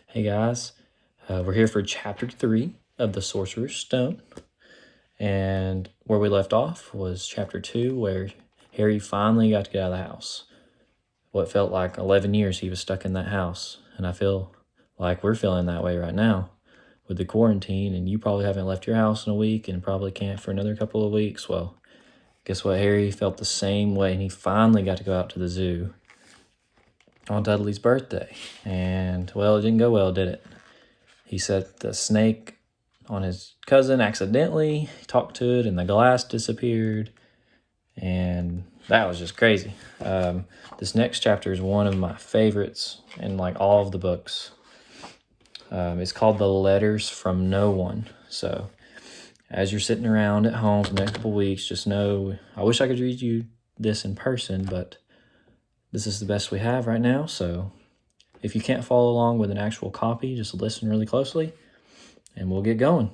Hey guys, we're here for chapter 3 of the Sorcerer's Stone, and where we left off was chapter 2, where Harry finally got to get out of the house. What felt like 11 years he was stuck in that house, and I feel like we're feeling that way right now with the quarantine, and you probably haven't left your house in a week and probably can't for another couple of weeks. Well, guess what? Harry felt the same way, and he finally got to go out to the zoo on Dudley's birthday, and well, it didn't go well, did it? He set the snake on his cousin accidentally. He talked to it and the glass disappeared. And that was just crazy. This next chapter is one of my favorites in like all of the books. It's called The Letters from No One. So as you're sitting around at home for the next couple weeks, just know I wish I could read you this in person, but this is the best we have right now. So if you can't follow along with an actual copy, just listen really closely, and we'll get going.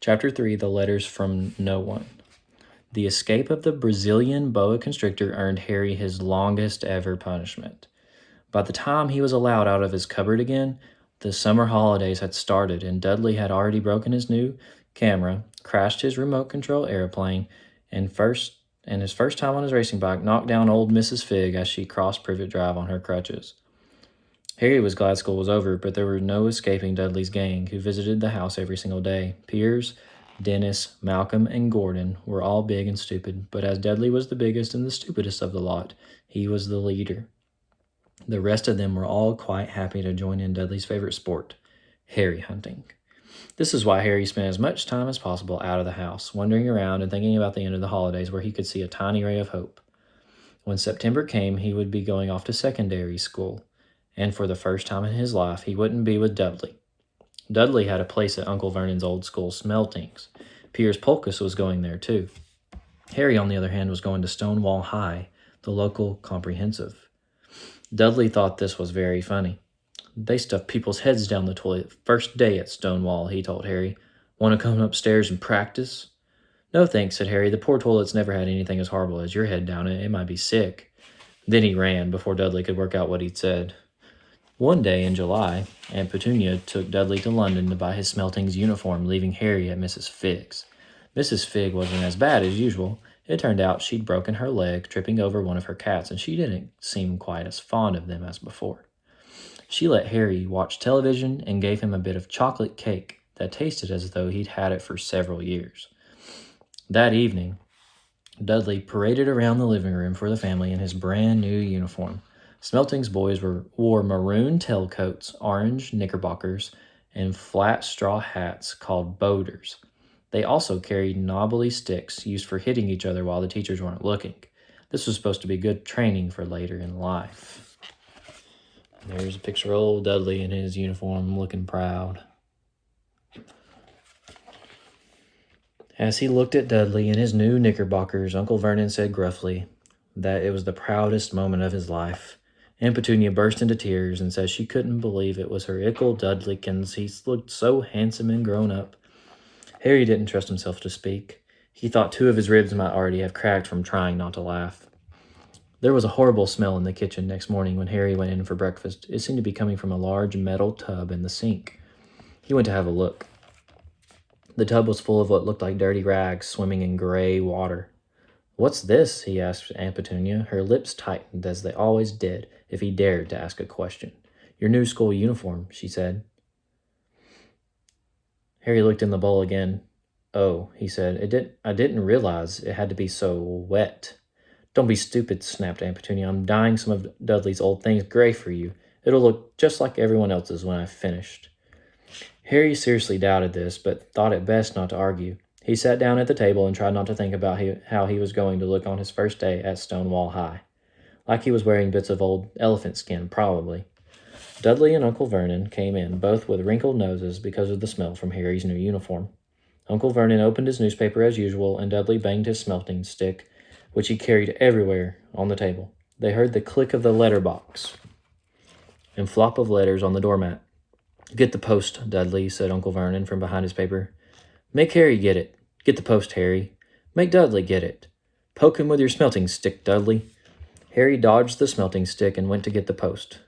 Chapter 3, The Letters from No One. The escape of the Brazilian boa constrictor earned Harry his longest ever punishment. By the time he was allowed out of his cupboard again, the summer holidays had started, and Dudley had already broken his new camera, crashed his remote control airplane, and his first time on his racing bike, knocked down old Mrs. Figg as she crossed Privet Drive on her crutches. Harry was glad school was over, but there were no escaping Dudley's gang, who visited the house every single day. Piers, Dennis, Malcolm, and Gordon were all big and stupid, but as Dudley was the biggest and the stupidest of the lot, he was the leader. The rest of them were all quite happy to join in Dudley's favorite sport, Harry hunting. This is why Harry spent as much time as possible out of the house, wandering around and thinking about the end of the holidays where he could see a tiny ray of hope. When September came, he would be going off to secondary school, and for the first time in his life, he wouldn't be with Dudley. Dudley had a place at Uncle Vernon's old school, Smeltings. Piers Polkus was going there, too. Harry, on the other hand, was going to Stonewall High, the local comprehensive. Dudley thought this was very funny. They stuff people's heads down the toilet first day at Stonewall, he told Harry. Want to come upstairs and practice? No thanks, said Harry. The poor toilet's never had anything as horrible as your head down it. It might be sick. Then he ran before Dudley could work out what he'd said. One day in July, Aunt Petunia took Dudley to London to buy his Smeltings uniform, leaving Harry at Mrs. Figg's. Mrs. Figg wasn't as bad as usual. It turned out she'd broken her leg tripping over one of her cats, and she didn't seem quite as fond of them as before. She let Harry watch television and gave him a bit of chocolate cake that tasted as though he'd had it for several years. That evening, Dudley paraded around the living room for the family in his brand new uniform. Smelting's boys wore maroon tailcoats, orange knickerbockers, and flat straw hats called boaters. They also carried knobbly sticks used for hitting each other while the teachers weren't looking. This was supposed to be good training for later in life. There's a picture of old Dudley in his uniform looking proud. As he looked at Dudley in his new knickerbockers, Uncle Vernon said gruffly that it was the proudest moment of his life. Aunt Petunia burst into tears and said she couldn't believe it was her ickle Dudleykins. He looked so handsome and grown up. Harry didn't trust himself to speak. He thought 2 of his ribs might already have cracked from trying not to laugh. There was a horrible smell in the kitchen next morning when Harry went in for breakfast. It seemed to be coming from a large metal tub in the sink. He went to have a look. The tub was full of what looked like dirty rags swimming in gray water. "What's this?" he asked Aunt Petunia. Her lips tightened, as they always did, if he dared to ask a question. "Your new school uniform," she said. Harry looked in the bowl again. "Oh," he said, I didn't realize it had to be so wet." "Don't be stupid," snapped Aunt Petunia. "I'm dyeing some of Dudley's old things gray for you. It'll look just like everyone else's when I've finished." Harry seriously doubted this, but thought it best not to argue. He sat down at the table and tried not to think about how he was going to look on his first day at Stonewall High. Like he was wearing bits of old elephant skin, probably. Dudley and Uncle Vernon came in, both with wrinkled noses because of the smell from Harry's new uniform. Uncle Vernon opened his newspaper as usual, and Dudley banged his smelting stick, which he carried everywhere, on the table. They heard the click of the letterbox and flop of letters on the doormat. "Get the post, Dudley," said Uncle Vernon from behind his paper. "Make Harry get it. Get the post, Harry. Make Dudley get it. Poke him with your smelting stick, Dudley." Harry dodged the smelting stick and went to get the post.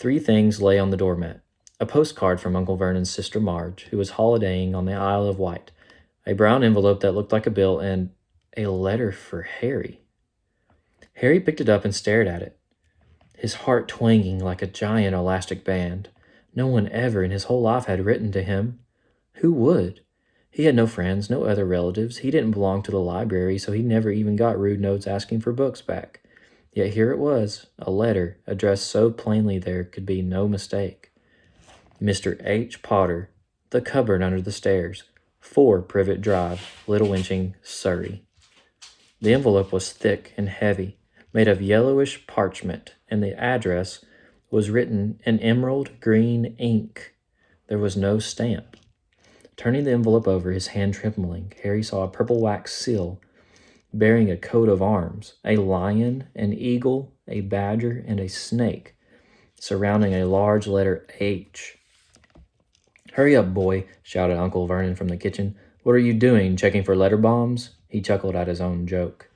3 things lay on the doormat. A postcard from Uncle Vernon's sister Marge, who was holidaying on the Isle of Wight, a brown envelope that looked like a bill, and a letter for Harry. Harry picked it up and stared at it, his heart twanging like a giant elastic band. No one ever in his whole life had written to him. Who would? He had no friends, no other relatives. He didn't belong to the library, so he never even got rude notes asking for books back. Yet here it was, a letter, addressed so plainly there could be no mistake. Mr. H. Potter, The Cupboard Under the Stairs, 4 Privet Drive, Little Winching, Surrey. The envelope was thick and heavy, made of yellowish parchment, and the address was written in emerald green ink. There was no stamp. Turning the envelope over, his hand trembling, Harry saw a purple wax seal bearing a coat of arms, a lion, an eagle, a badger, and a snake, surrounding a large letter H. "Hurry up, boy," shouted Uncle Vernon from the kitchen. "What are you doing, checking for letter bombs?" He chuckled at his own joke.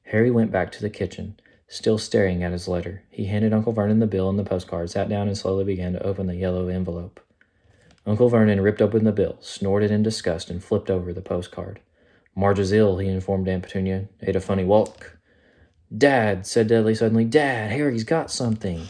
Harry went back to the kitchen, still staring at his letter. He handed Uncle Vernon the bill and the postcard, sat down, and slowly began to open the yellow envelope. Uncle Vernon ripped open the bill, snorted in disgust, and flipped over the postcard. "Marge is ill," he informed Aunt Petunia. "Ate a funny walk." "Dad," said Dudley suddenly, "Dad, Harry's got something."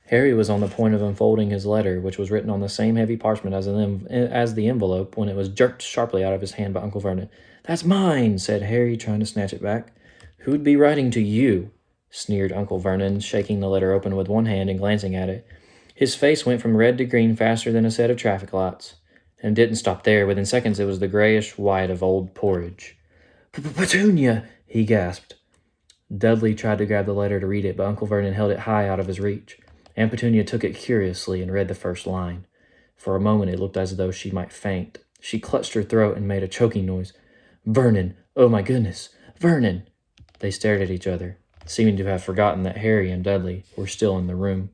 Harry was on the point of unfolding his letter, which was written on the same heavy parchment as the envelope, when it was jerked sharply out of his hand by Uncle Vernon. "That's mine," said Harry, trying to snatch it back. "Who'd be writing to you?" sneered Uncle Vernon, shaking the letter open with one hand and glancing at it. His face went from red to green faster than a set of traffic lights. And didn't stop there. Within seconds, it was the grayish white of old porridge. "Petunia!" he gasped. Dudley tried to grab the letter to read it, but Uncle Vernon held it high out of his reach. Aunt Petunia took it curiously and read the first line. For a moment, it looked as though she might faint. She clutched her throat and made a choking noise. "Vernon! Oh, my goodness! Vernon!" They stared at each other, seeming to have forgotten that Harry and Dudley were still in the room.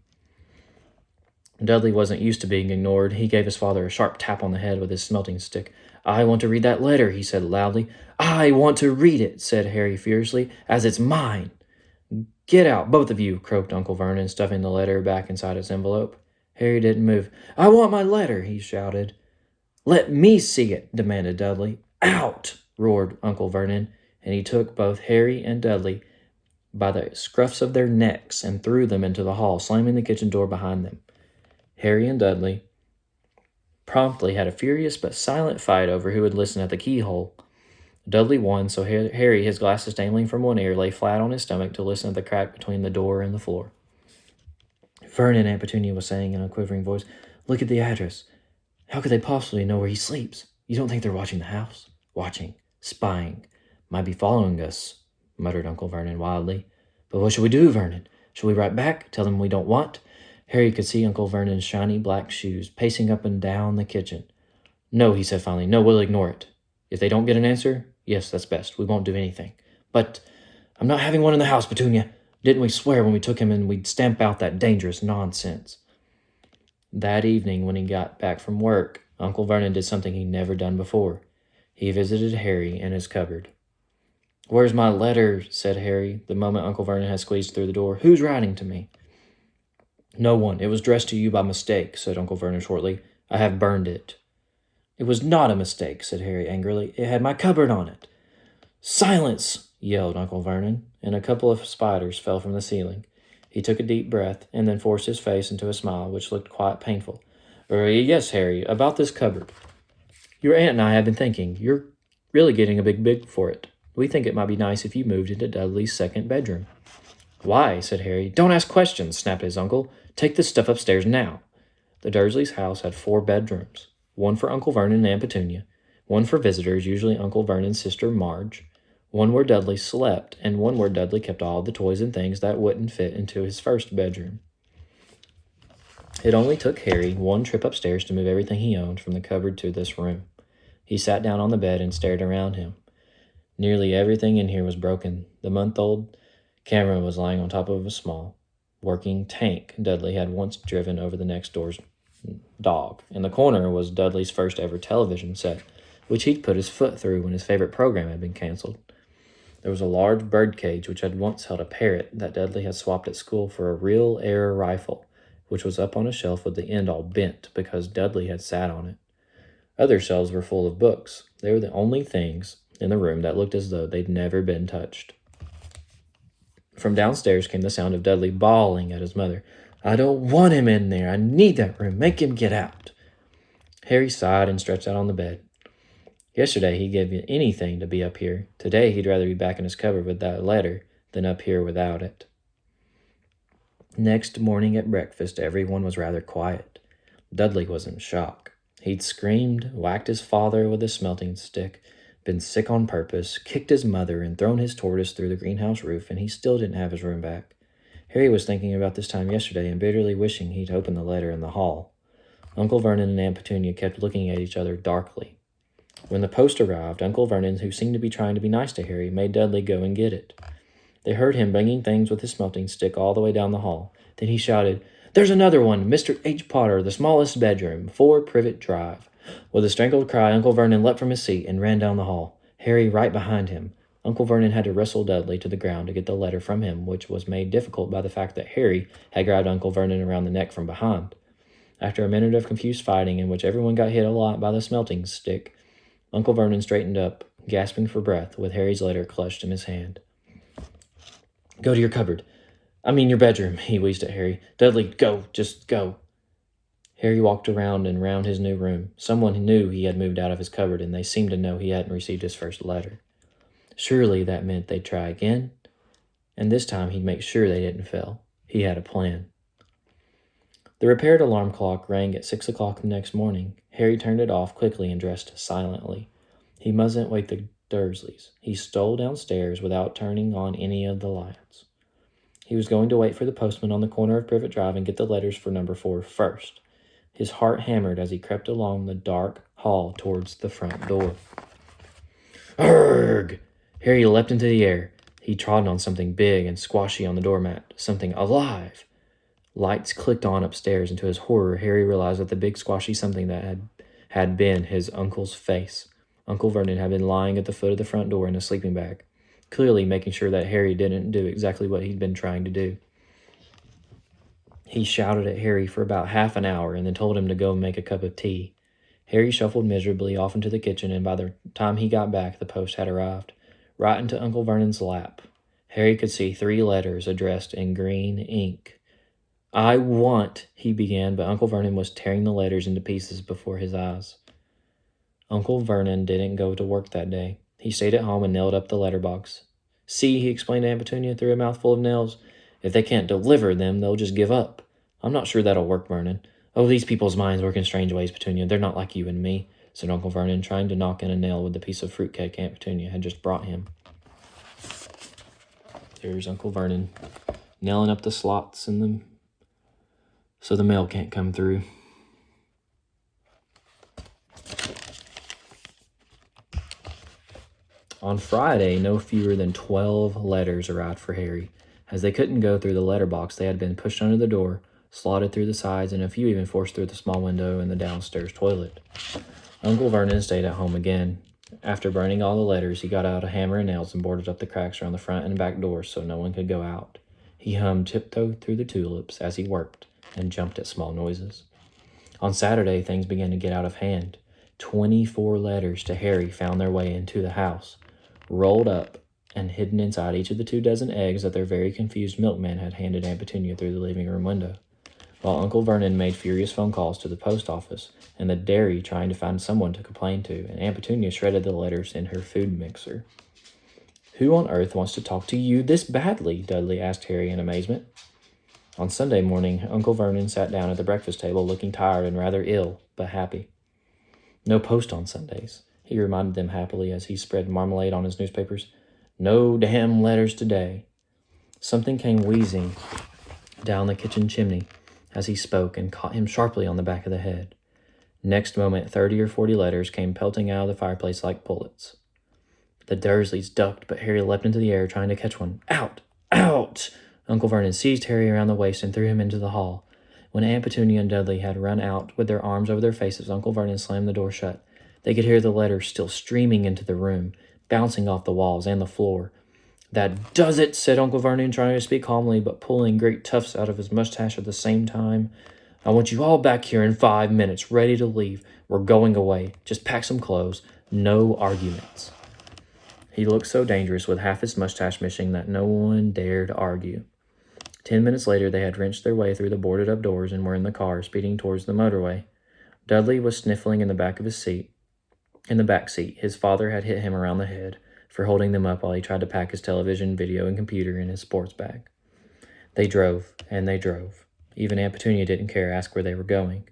Dudley wasn't used to being ignored. He gave his father a sharp tap on the head with his smelting stick. "I want to read that letter," he said loudly. "I want to read it," said Harry fiercely, "as it's mine." "Get out, both of you," croaked Uncle Vernon, stuffing the letter back inside its envelope. Harry didn't move. "I want my letter," he shouted. "Let me see it," demanded Dudley. "Out!" roared Uncle Vernon, and he took both Harry and Dudley by the scruffs of their necks and threw them into the hall, slamming the kitchen door behind them. Harry and Dudley promptly had a furious but silent fight over who would listen at the keyhole. Dudley won, so Harry, his glasses dangling from one ear, lay flat on his stomach to listen at the crack between the door and the floor. "Vernon," Aunt Petunia was saying in a quivering voice, "look at the address. How could they possibly know where he sleeps? You don't think they're watching the house? Watching, spying, might be following us," muttered Uncle Vernon wildly. "But what should we do, Vernon? Shall we write back, tell them we don't want?" Harry could see Uncle Vernon's shiny black shoes pacing up and down the kitchen. "No," he said finally. "No, we'll ignore it. If they don't get an answer, yes, that's best. We won't do anything. But I'm not having one in the house, Petunia. Didn't we swear when we took him in we'd stamp out that dangerous nonsense?" That evening, when he got back from work, Uncle Vernon did something he'd never done before. He visited Harry in his cupboard. "Where's my letter?" said Harry, the moment Uncle Vernon had squeezed through the door. "Who's writing to me?" "No one. It was addressed to you by mistake," said Uncle Vernon shortly. "I have burned it." "It was not a mistake," said Harry angrily. "It had my cupboard on it." "Silence!" yelled Uncle Vernon, and a couple of spiders fell from the ceiling. He took a deep breath, and then forced his face into a smile which looked quite painful. Yes, Harry, about this cupboard. Your aunt and I have been thinking. You're really getting a big for it. We think it might be nice if you moved into Dudley's second bedroom." "Why?" said Harry. "Don't ask questions," snapped his uncle. "Take this stuff upstairs now." The Dursleys' house had 4 bedrooms, one for Uncle Vernon and Aunt Petunia, one for visitors, usually Uncle Vernon's sister Marge, one where Dudley slept, and one where Dudley kept all the toys and things that wouldn't fit into his first bedroom. It only took Harry one trip upstairs to move everything he owned from the cupboard to this room. He sat down on the bed and stared around him. Nearly everything in here was broken. The month-old camera was lying on top of a small, working tank Dudley had once driven over the next door's dog. In the corner was Dudley's first ever television set, which he'd put his foot through when his favorite program had been canceled. There was a large bird cage which had once held a parrot that Dudley had swapped at school for a real air rifle, which was up on a shelf with the end all bent because Dudley had sat on it. Other shelves were full of books. They were the only things in the room that looked as though they'd never been touched. From downstairs came the sound of Dudley bawling at his mother. "I don't want him in there. I need that room. Make him get out." Harry sighed and stretched out on the bed. Yesterday he'd give anything to be up here. Today he'd rather be back in his cupboard with that letter than up here without it. Next morning at breakfast, everyone was rather quiet. Dudley was in shock. He'd screamed, whacked his father with a smelting stick, been sick on purpose, kicked his mother, and thrown his tortoise through the greenhouse roof, and he still didn't have his room back. Harry was thinking about this time yesterday and bitterly wishing he'd opened the letter in the hall. Uncle Vernon and Aunt Petunia kept looking at each other darkly. When the post arrived, Uncle Vernon, who seemed to be trying to be nice to Harry, made Dudley go and get it. They heard him banging things with his smelting stick all the way down the hall. Then he shouted, "There's another one! Mr. H. Potter, the smallest bedroom, 4 Privet Drive." With a strangled cry, Uncle Vernon leapt from his seat and ran down the hall, Harry right behind him. Uncle Vernon had to wrestle Dudley to the ground to get the letter from him, which was made difficult by the fact that Harry had grabbed Uncle Vernon around the neck from behind. After a minute of confused fighting in which everyone got hit a lot by the smelting stick, Uncle Vernon straightened up, gasping for breath, with Harry's letter clutched in his hand. "Go to your cupboard. Your bedroom," he wheezed at Harry. "Dudley, go. Just go." Harry walked around and round his new room. Someone knew he had moved out of his cupboard, and they seemed to know he hadn't received his first letter. Surely that meant they'd try again, and this time he'd make sure they didn't fail. He had a plan. The repaired alarm clock rang at 6 o'clock the next morning. Harry turned it off quickly and dressed silently. He mustn't wake the Dursleys. He stole downstairs without turning on any of the lights. He was going to wait for the postman on the corner of Privet Drive and get the letters for number 4 first. His heart hammered as he crept along the dark hall towards the front door. Urgh! Harry leapt into the air. He trod on something big and squashy on the doormat, something alive. Lights clicked on upstairs, and to his horror, Harry realized that the big squashy something that had been his uncle's face. Uncle Vernon had been lying at the foot of the front door in a sleeping bag, clearly making sure that Harry didn't do exactly what he'd been trying to do. He shouted at Harry for about half an hour and then told him to go make a cup of tea. Harry shuffled miserably off into the kitchen, and by the time he got back, the post had arrived, right into Uncle Vernon's lap. Harry could see 3 letters addressed in green ink. "I want," he began, but Uncle Vernon was tearing the letters into pieces before his eyes. Uncle Vernon didn't go to work that day. He stayed at home and nailed up the letterbox. "See," he explained to Aunt Petunia through a mouthful of nails, "if they can't deliver them, they'll just give up. I'm not sure that'll work, Vernon." "Oh, these people's minds work in strange ways, Petunia. They're not like you and me," said Uncle Vernon, trying to knock in a nail with the piece of fruitcake Aunt Petunia had just brought him. There's Uncle Vernon, nailing up the slots in them so the mail can't come through. On Friday, no fewer than 12 letters arrived for Harry. As they couldn't go through the letterbox, they had been pushed under the door, slotted through the sides, and a few even forced through the small window in the downstairs toilet. Uncle Vernon stayed at home again. After burning all the letters, he got out a hammer and nails and boarded up the cracks around the front and back doors so no one could go out. He hummed "Tiptoe Through the Tulips" as he worked and jumped at small noises. On Saturday, things began to get out of hand. 24 letters to Harry found their way into the house, rolled up and hidden inside each of the 24 eggs that their very confused milkman had handed Aunt Petunia through the living room window, while Uncle Vernon made furious phone calls to the post office and the dairy trying to find someone to complain to, and Aunt Petunia shredded the letters in her food mixer. "Who on earth wants to talk to you this badly?" Dudley asked Harry in amazement. On Sunday morning, Uncle Vernon sat down at the breakfast table looking tired and rather ill, but happy. "No post on Sundays," he reminded them happily as he spread marmalade on his newspapers. "No damn letters today." Something came wheezing down the kitchen chimney as he spoke and caught him sharply on the back of the head. Next moment, 30 or 40 letters came pelting out of the fireplace like bullets. The Dursleys ducked, but Harry leapt into the air trying to catch one. "Out! Out!" Uncle Vernon seized Harry around the waist and threw him into the hall. When Aunt Petunia and Dudley had run out with their arms over their faces, Uncle Vernon slammed the door shut. They could hear the letters still streaming into the room, bouncing off the walls and the floor. "That does it," said Uncle Vernon, trying to speak calmly, but pulling great tufts out of his mustache at the same time. "I want you all back here in 5 minutes, ready to leave. We're going away. Just pack some clothes. No arguments." He looked so dangerous with half his mustache missing that no one dared argue. 10 minutes later, they had wrenched their way through the boarded-up doors and were in the car, speeding towards the motorway. Dudley was sniffling in the back seat. His father had hit him around the head for holding them up while he tried to pack his television, video, and computer in his sports bag. They drove, and they drove. Even Aunt Petunia didn't care to ask where they were going.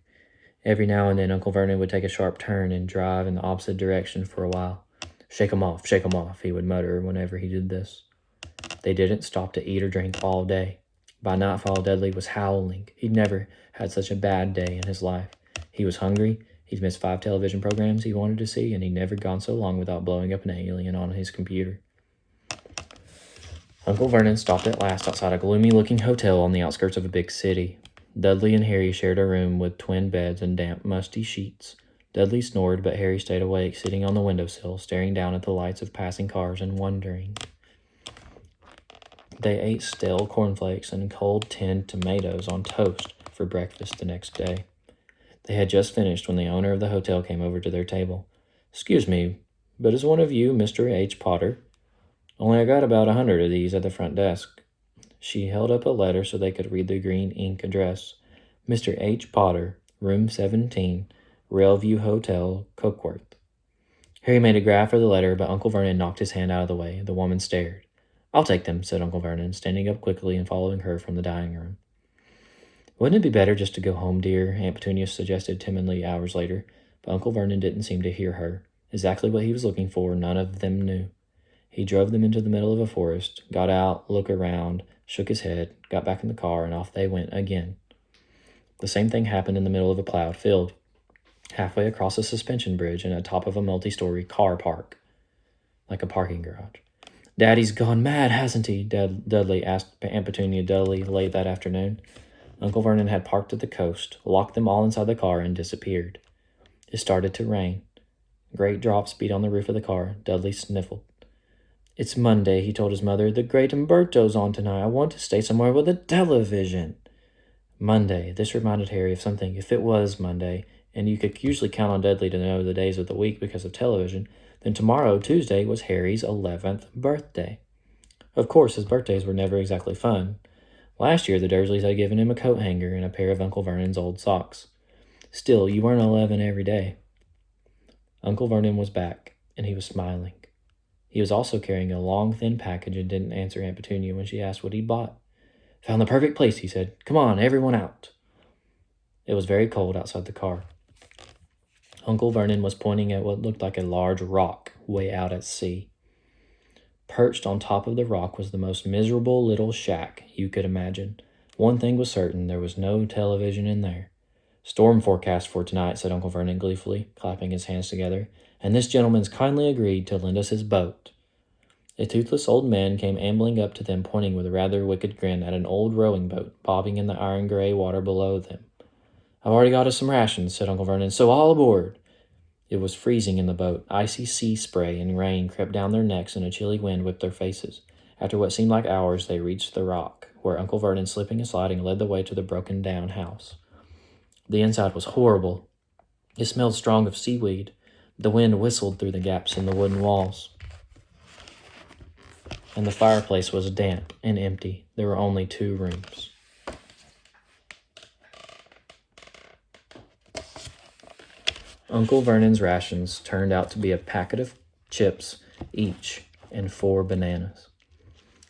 Every now and then, Uncle Vernon would take a sharp turn and drive in the opposite direction for a while. Shake 'em off, he would mutter whenever he did this. They didn't stop to eat or drink all day. By nightfall, Dudley was howling. He'd never had such a bad day in his life. He was hungry. He'd missed 5 television programs he wanted to see, and he'd never gone so long without blowing up an alien on his computer. Uncle Vernon stopped at last outside a gloomy-looking hotel on the outskirts of a big city. Dudley and Harry shared a room with twin beds and damp, musty sheets. Dudley snored, but Harry stayed awake, sitting on the windowsill, staring down at the lights of passing cars and wondering. They ate stale cornflakes and cold tinned tomatoes on toast for breakfast the next day. They had just finished when the owner of the hotel came over to their table. "Excuse me, but is one of you Mr. H. Potter? Only I got about 100 of these at the front desk." She held up a letter so they could read the green ink address. "Mr. H. Potter, room 17, Railview Hotel, Cokeworth." Harry made a grab for the letter, but Uncle Vernon knocked his hand out of the way. The woman stared. "I'll take them," said Uncle Vernon, standing up quickly and following her from the dining room. "Wouldn't it be better just to go home, dear?" Aunt Petunia suggested timidly hours later, but Uncle Vernon didn't seem to hear her. Exactly what he was looking for, none of them knew. He drove them into the middle of a forest, got out, looked around, shook his head, got back in the car, and off they went again. The same thing happened in the middle of a plowed field, halfway across a suspension bridge and atop of a multi-story car park, like a parking garage. "Daddy's gone mad, hasn't he?" Dudley asked Aunt Petunia dully late that afternoon. Uncle Vernon had parked at the coast, locked them all inside the car, and disappeared. It started to rain. Great drops beat on the roof of the car. Dudley sniffled. "It's Monday," he told his mother. "The Great Umberto's on tonight. I want to stay somewhere with a television." Monday. This reminded Harry of something. If it was Monday, and you could usually count on Dudley to know the days of the week because of television, then tomorrow, Tuesday, was Harry's 11th birthday. Of course, his birthdays were never exactly fun. Last year, the Dursleys had given him a coat hanger and a pair of Uncle Vernon's old socks. Still, you weren't 11 every day. Uncle Vernon was back, and he was smiling. He was also carrying a long, thin package and didn't answer Aunt Petunia when she asked what he'd bought. "Found the perfect place," he said. "Come on, everyone out." It was very cold outside the car. Uncle Vernon was pointing at what looked like a large rock way out at sea. Perched on top of the rock was the most miserable little shack you could imagine. One thing was certain, there was no television in there. "Storm forecast for tonight," said Uncle Vernon gleefully, clapping his hands together, "and this gentleman's kindly agreed to lend us his boat." A toothless old man came ambling up to them, pointing with a rather wicked grin at an old rowing boat bobbing in the iron-gray water below them. "I've already got us some rations," said Uncle Vernon, "so all aboard." It was freezing in the boat. Icy sea spray and rain crept down their necks, and a chilly wind whipped their faces. After what seemed like hours, they reached the rock, where Uncle Vernon, slipping and sliding, led the way to the broken-down house. The inside was horrible. It smelled strong of seaweed. The wind whistled through the gaps in the wooden walls. And the fireplace was damp and empty. There were only 2 rooms. Uncle Vernon's rations turned out to be a packet of chips each and 4 bananas.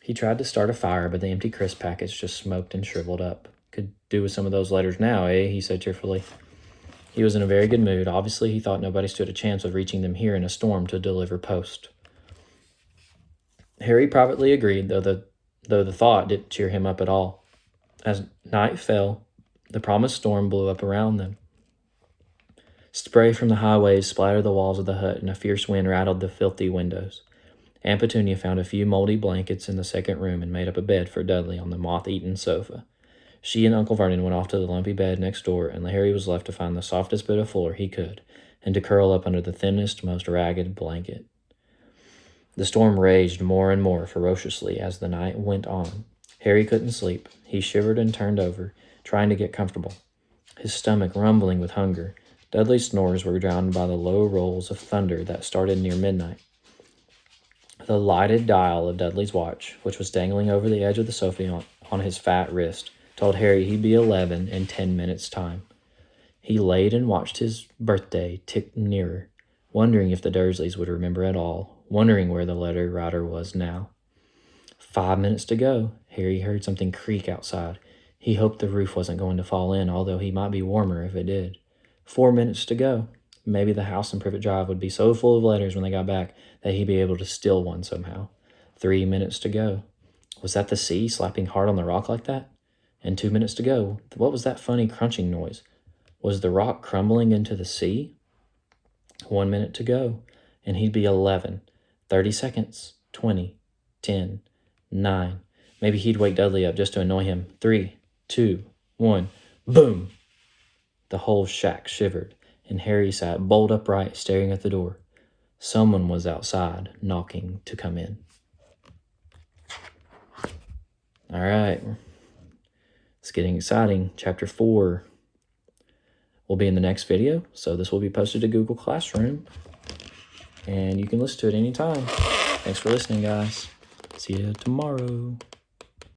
He tried to start a fire, but the empty crisp packets just smoked and shriveled up. "Could do with some of those letters now, eh?" he said cheerfully. He was in a very good mood. Obviously, he thought nobody stood a chance of reaching them here in a storm to deliver post. Harry privately agreed, though the thought didn't cheer him up at all. As night fell, the promised storm blew up around them. Spray from the high waves splattered the walls of the hut, and a fierce wind rattled the filthy windows. Aunt Petunia found a few moldy blankets in the second room and made up a bed for Dudley on the moth-eaten sofa. She and Uncle Vernon went off to the lumpy bed next door, and Harry was left to find the softest bit of floor he could, and to curl up under the thinnest, most ragged blanket. The storm raged more and more ferociously as the night went on. Harry couldn't sleep. He shivered and turned over, trying to get comfortable, his stomach rumbling with hunger. Dudley's snores were drowned by the low rolls of thunder that started near midnight. The lighted dial of Dudley's watch, which was dangling over the edge of the sofa on his fat wrist, told Harry he'd be 11 in 10 minutes' time. He laid and watched his birthday tick nearer, wondering if the Dursleys would remember at all, wondering where the letter writer was now. 5 minutes to go. Harry heard something creak outside. He hoped the roof wasn't going to fall in, although he might be warmer if it did. 4 minutes to go. Maybe the house in Privet Drive would be so full of letters when they got back that he'd be able to steal one somehow. 3 minutes to go. Was that the sea slapping hard on the rock like that? And 2 minutes to go. What was that funny crunching noise? Was the rock crumbling into the sea? 1 minute to go, and he'd be 11. 30 seconds. 20. 10. 9. Maybe he'd wake Dudley up just to annoy him. 3, 2, 1. Boom! The whole shack shivered, and Harry sat bolt upright, staring at the door. Someone was outside, knocking to come in. All right. It's getting exciting. Chapter 4 will be in the next video, so this will be posted to Google Classroom, and you can listen to it anytime. Thanks for listening, guys. See you tomorrow.